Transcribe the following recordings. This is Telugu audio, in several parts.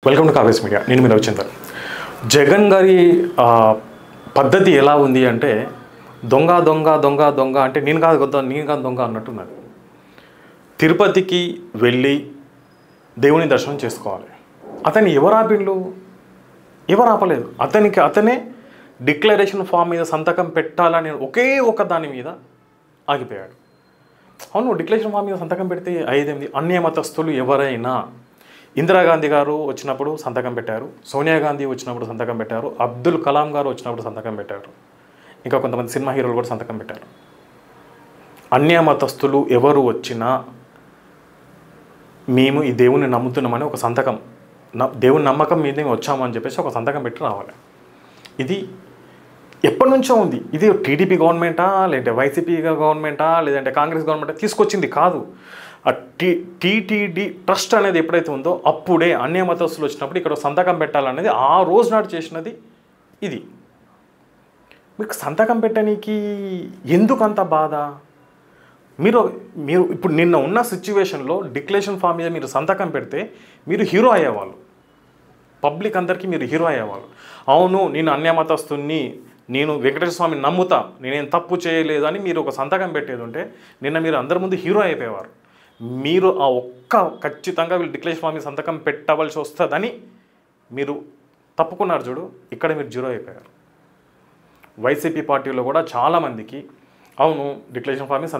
Welcome to కావేస్ media. నేను మీరు రవిచందర్. జగన్ గారి పద్ధతి ఎలా ఉంది అంటే దొంగ దొంగ దొంగ దొంగ అంటే నేను కాదు దొంగ అన్నట్టున్నది. తిరుపతికి వెళ్ళి దేవుని దర్శనం చేసుకోవాలి. అతన్ని ఎవరు ఆపిండ్లు? ఎవరు ఆపలేదు. అతనే డిక్లరేషన్ ఫామ్ మీద సంతకం పెట్టాలని ఒకే ఒక దాని మీద ఆగిపోయాడు. అవును, డిక్లరేషన్ ఫామ్ మీద సంతకం పెడితే అయ్యేదేంది? అన్యమతస్థులు ఎవరైనా ఇందిరాగాంధీ గారు వచ్చినప్పుడు సంతకం పెట్టారు, సోనియా గాంధీ వచ్చినప్పుడు సంతకం పెట్టారు, అబ్దుల్ కలాం గారు వచ్చినప్పుడు సంతకం పెట్టారు, ఇంకా కొంతమంది సినిమా హీరోలు కూడా సంతకం పెట్టారు. అన్యమతస్థులు ఎవరు వచ్చినా మేము ఈ దేవుని నమ్ముతున్నామని ఒక సంతకం, దేవుని నమ్మకం మీదే వచ్చామని చెప్పేసి ఒక సంతకం పెట్టి రావాలి. ఇది ఎప్పటి నుంచో ఉంది. ఇది టీడీపీ గవర్నమెంటా, లేదంటే వైసీపీ గవర్నమెంటా, లేదంటే కాంగ్రెస్ గవర్నమెంటా తీసుకొచ్చింది కాదు. టీటీడీ ట్రస్ట్ అనేది ఎప్పుడైతే ఉందో అప్పుడే అన్యమతస్తులు వచ్చినప్పుడు ఇక్కడ సంతకం పెట్టాలనేది ఆ రోజు నాడు చేసినది. ఇది మీకు సంతకం పెట్టడానికి ఎందుకు అంత బాధ? మీరు ఇప్పుడు నిన్న ఉన్న సిచ్యువేషన్లో డిక్లరేషన్ ఫామ్ మీద మీరు సంతకం పెడితే మీరు హీరో అయ్యేవాళ్ళు, పబ్లిక్ అందరికీ మీరు హీరో అయ్యేవాళ్ళు. అవును, నేను అన్యమతస్తుని, నేను వెంకటేశ్వర స్వామిని నమ్ముతా, నేనేం తప్పు చేయలేదు అని మీరు ఒక సంతకం పెట్టేది ఉంటే నిన్న మీరు అందరి ముందు హీరో అయిపోయేవారు. మీరు ఆ ఖచ్చితంగా వీళ్ళు డిక్లరేషన్ ఫామ్ మీద సంతకం పెట్టవలసి వస్తుందని మీరు తప్పుకున్నారు చూడు, ఇక్కడ మీరు జీరో అయిపోయారు. వైసీపీ పార్టీలో కూడా చాలామందికి అవును డిక్లరేషన్ ఫామ్ మీద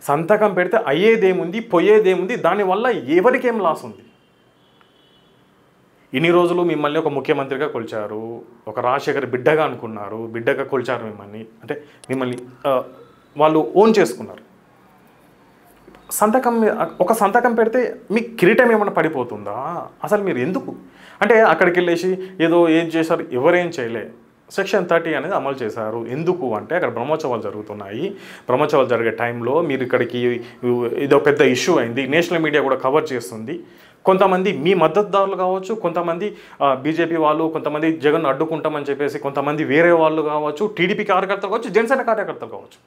సంతకం పెడితే అయ్యేదేముంది, పోయేదేముంది, దానివల్ల ఎవరికేం లాస్ ఉంది? ఇన్ని రోజులు మిమ్మల్ని ఒక ముఖ్యమంత్రిగా కొలిచారు, ఒక రాజశేఖర్ బిడ్డగా అనుకున్నారు, బిడ్డగా కొలిచారు మిమ్మల్ని, అంటే మిమ్మల్ని వాళ్ళు ఓన్ చేసుకున్నారు. ఒక సంతకం పెడితే మీ కిరీటం ఏమైనా పడిపోతుందా? అసలు మీరు ఎందుకు అంటే అక్కడికి వెళ్ళేసి ఏం చేశారు? ఎవరేం చేయలే. సెక్షన్ 30 అనేది అమలు చేశారు. ఎందుకు అంటే అక్కడ బ్రహ్మోత్సవాలు జరుగుతున్నాయి. బ్రహ్మోత్సవాలు జరిగే టైంలో మీరు ఇక్కడికి ఇదో పెద్ద ఇష్యూ అయింది, నేషనల్ మీడియా కూడా కవర్ చేస్తుంది. కొంతమంది మీ మద్దతుదారులు కావచ్చు, కొంతమంది బీజేపీ వాళ్ళు, కొంతమంది జగన్ అడ్డుకుంటామని చెప్పేసి కొంతమంది వేరే వాళ్ళు కావచ్చు, టీడీపీ కార్యకర్తలు కావచ్చు, జనసేన కార్యకర్తలు కావచ్చు,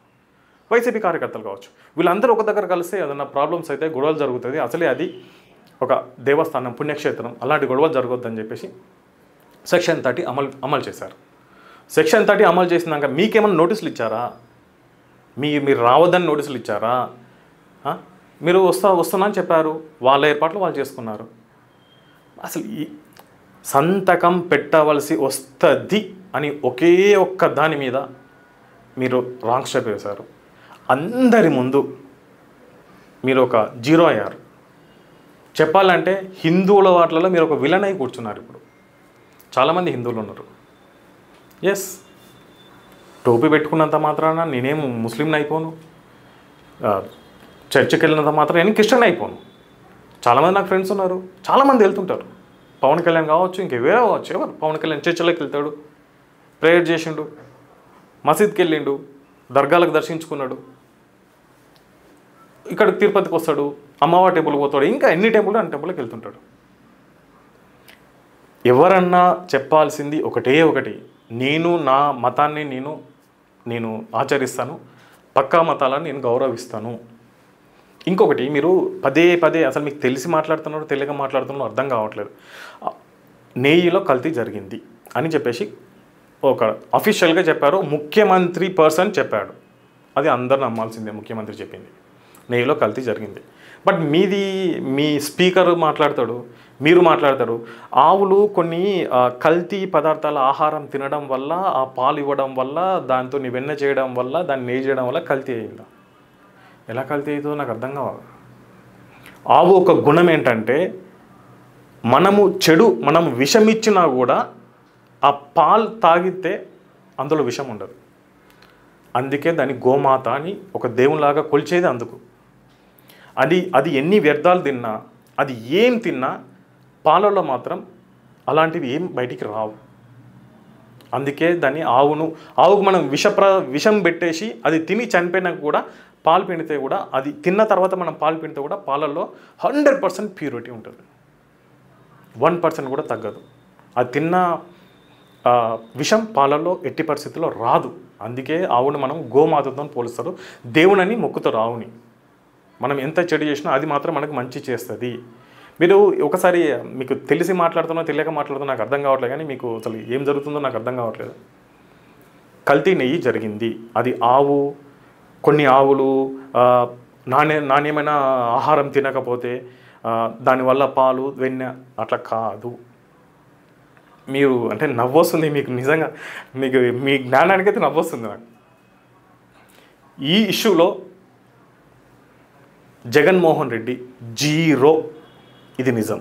వైసీపీ కార్యకర్తలు కావచ్చు, వీళ్ళందరూ ఒక దగ్గర కలిస్తే ఏదన్నా ప్రాబ్లమ్స్ అయితే గొడవలు జరుగుతుంది. అసలే అది ఒక దేవస్థానం, పుణ్యక్షేత్రం, అలాంటి గొడవలు జరగొద్దని చెప్పేసి సెక్షన్ 30 అమలు చేశారు. సెక్షన్ 30 అమలు చేసినాక మీకేమైనా నోటీసులు ఇచ్చారా? మీరు రావద్దని నోటీసులు ఇచ్చారా? మీరు వస్తున్నా అని చెప్పారు, వాళ్ళ ఏర్పాట్లు వాళ్ళు చేసుకున్నారు. అసలు ఈ సంతకం పెట్టవలసి వస్తుంది అని ఒకే ఒక్క దాని మీద మీరు రాంగ్ స్టెప్ వేశారు. అందరి ముందు మీరు ఒక జీరో అయ్యారు. చెప్పాలంటే హిందువుల వాటిలలో మీరు ఒక విలన్ అయి కూర్చున్నారు. ఇప్పుడు చాలామంది హిందువులు ఉన్నారు. ఎస్, టోపీ పెట్టుకున్నంత మాత్రాన నేనేం ముస్లింని అయిపోను, చర్చికి వెళ్ళినంత మాత్రం నేను క్రిస్టియన్ అయిపోను. చాలామంది నాకు ఫ్రెండ్స్ ఉన్నారు, చాలామంది వెళ్తుంటారు. పవన్ కళ్యాణ్ కావచ్చు, ఇంకెవరో కావచ్చు, ఎవరు పవన్ కళ్యాణ్ చర్చిలోకి వెళ్తాడు, ప్రేయర్ చేసిండు, మసీద్కి వెళ్ళిండు, దర్గాలకు దర్శించుకున్నాడు, ఇక్కడికి తిరుపతికి వస్తాడు, అమ్మవారి టెంపుల్కి పోతాడు, ఇంకా ఎన్ని టెంపుల్ అన్ని టెంపుల్కి వెళ్తుంటాడు. ఎవరన్నా చెప్పాల్సింది ఒకటి, నేను నా మతాన్ని నేను ఆచరిస్తాను, పక్కా మతాలను నేను గౌరవిస్తాను. ఇంకొకటి, మీరు పదే అసలు మీకు తెలిసి మాట్లాడుతున్నారో తెలియక మాట్లాడుతున్నారో అర్థం కావట్లేదు. నెయ్యిలో కల్తీ జరిగింది అని చెప్పేసి ఒక అఫీషియల్గా చెప్పారు, ముఖ్యమంత్రి పర్సన్ చెప్పాడు. అది అందరు నమ్మాల్సిందే, ముఖ్యమంత్రి చెప్పింది నెయ్యిలో కల్తీ జరిగింది. బట్ మీ స్పీకర్ మాట్లాడతాడు, మీరు మాట్లాడతారు, ఆవులు కొన్ని కల్తీ పదార్థాల ఆహారం తినడం వల్ల, ఆ పాలు ఇవ్వడం వల్ల, దాంతో వెన్న చేయడం వల్ల, దాన్ని నెయ్యి చేయడం వల్ల కల్తీ అయిందా? ఎలా కల్తీ అవుతుందో నాకు అర్థం కావాలి. ఆవు ఒక గుణం ఏంటంటే మనం విషం ఇచ్చినా కూడా ఆ పాలు తాగితే అందులో విషం ఉండదు. అందుకే దాన్ని గోమాత అని ఒక దేవునిలాగా కొలిచేది. అందుకు అది ఎన్ని వ్యర్థాలు తిన్నా, అది ఏం తిన్నా పాలలో మాత్రం అలాంటివి ఏం బయటికి రావు. అందుకే దాన్ని ఆవుకు మనం విషం పెట్టేసి అది తిని చనిపోయినాక కూడా పాలు పిండితే కూడా, అది తిన్న తర్వాత మనం పాలు పిండితే కూడా పాలల్లో 100% ప్యూరిటీ ఉంటుంది, 1% కూడా తగ్గదు. అది తిన్న విషం పాలల్లో ఎట్టి పరిస్థితుల్లో రాదు. అందుకే ఆవుని మనం గోమాతతో పోలుస్తారు. దేవునని మొక్కుతారు ఆవుని. మనం ఎంత చెడు చేసినా అది మాత్రం మనకు మంచి చేస్తుంది. మీరు ఒకసారి మీకు తెలిసి మాట్లాడుతున్నా తెలియక మాట్లాడుతున్నా నాకు అర్థం కావట్లేదు, కానీ మీకు అసలు ఏం జరుగుతుందో నాకు అర్థం కావట్లేదు. కల్తీ నెయ్యి జరిగింది, అది ఆవు, కొన్ని ఆవులు నాణ్యమైన ఆహారం తినకపోతే దానివల్ల పాలు వెన్న అట్లా కాదు. మీరు అంటే నవ్వొస్తుంది మీకు, నిజంగా మీకు మీ జ్ఞానానికైతే నవ్వొస్తుంది నాకు. ఈ ఇష్యూలో జగన్మోహన్ రెడ్డి జీరో, ఇది నిజం.